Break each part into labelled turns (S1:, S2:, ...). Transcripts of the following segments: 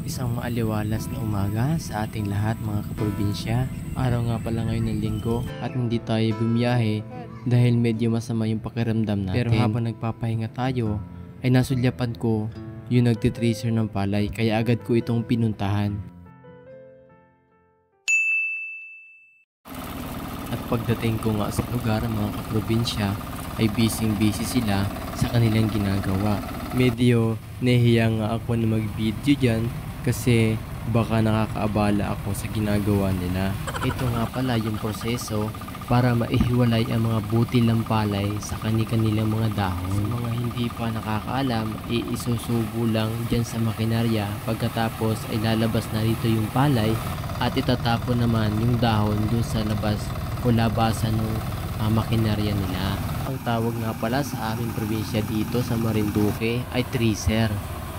S1: Isang maaliwalas na umaga sa ating lahat mga kaprobinsya. Araw nga pala ngayon ng linggo at hindi tayo bumiyahe dahil medyo masama yung pakiramdam natin. Pero habang nagpapahinga tayo ay nasulyapan ko yung nagtitracer ng palay kaya agad ko itong pinuntahan. At pagdating ko nga sa lugar mga kaprobinsya ay busy sila sa kanilang ginagawa. Medyo nahihiya nga ako na mag-video dyan kasi baka nakakaabala ako sa ginagawa nila. Ito nga pala yung proseso para maihiwalay ang mga butil ng palay sa kanilang mga dahon. Sa mga hindi pa nakakaalam, isusubo lang dyan sa makinarya. Pagkatapos ay lalabas na dito yung palay at itatapon naman yung dahon dun sa labas o labasan ng makinarya nila. Ang tawag nga pala sa aming probinsya dito sa Marinduque ay tracer.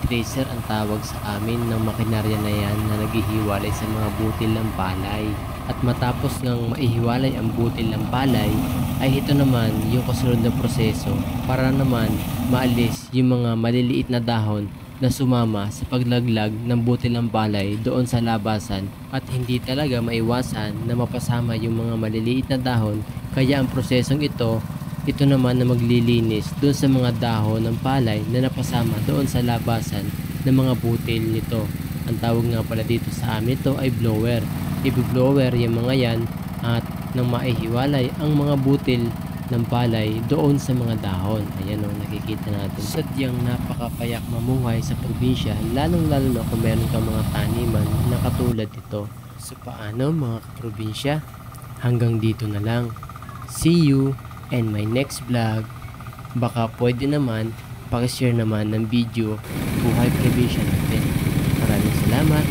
S1: Tracer ang tawag sa amin ng makinarya na yan na naghihiwalay sa mga butil ng palay. At matapos ngang maihiwalay ang butil ng palay, ay ito naman yung kasunod na proseso para naman maalis yung mga maliliit na dahon na sumama sa paglaglag ng butil ng palay doon sa labasan at hindi talaga maiwasan na mapasama yung mga maliliit na dahon. Kaya ang prosesong ito naman na maglilinis doon sa mga dahon ng palay na napasama doon sa labasan ng mga butil nito. Ang tawag nga pala dito sa amin ito ay blower. I-blower yung mga yan at nang maihiwalay ang mga butil ng palay doon sa mga dahon. Ayan o, nakikita natin. Sadyang napakapayak mamuhay sa probinsya, lalong lalo na kung meron kang mga taniman na katulad ito. So paano mga kaprobinsya? Hanggang dito na lang. See you and my next vlog. Baka pwede naman pakishare naman ng video buhay probinsya natin. Maraming salamat.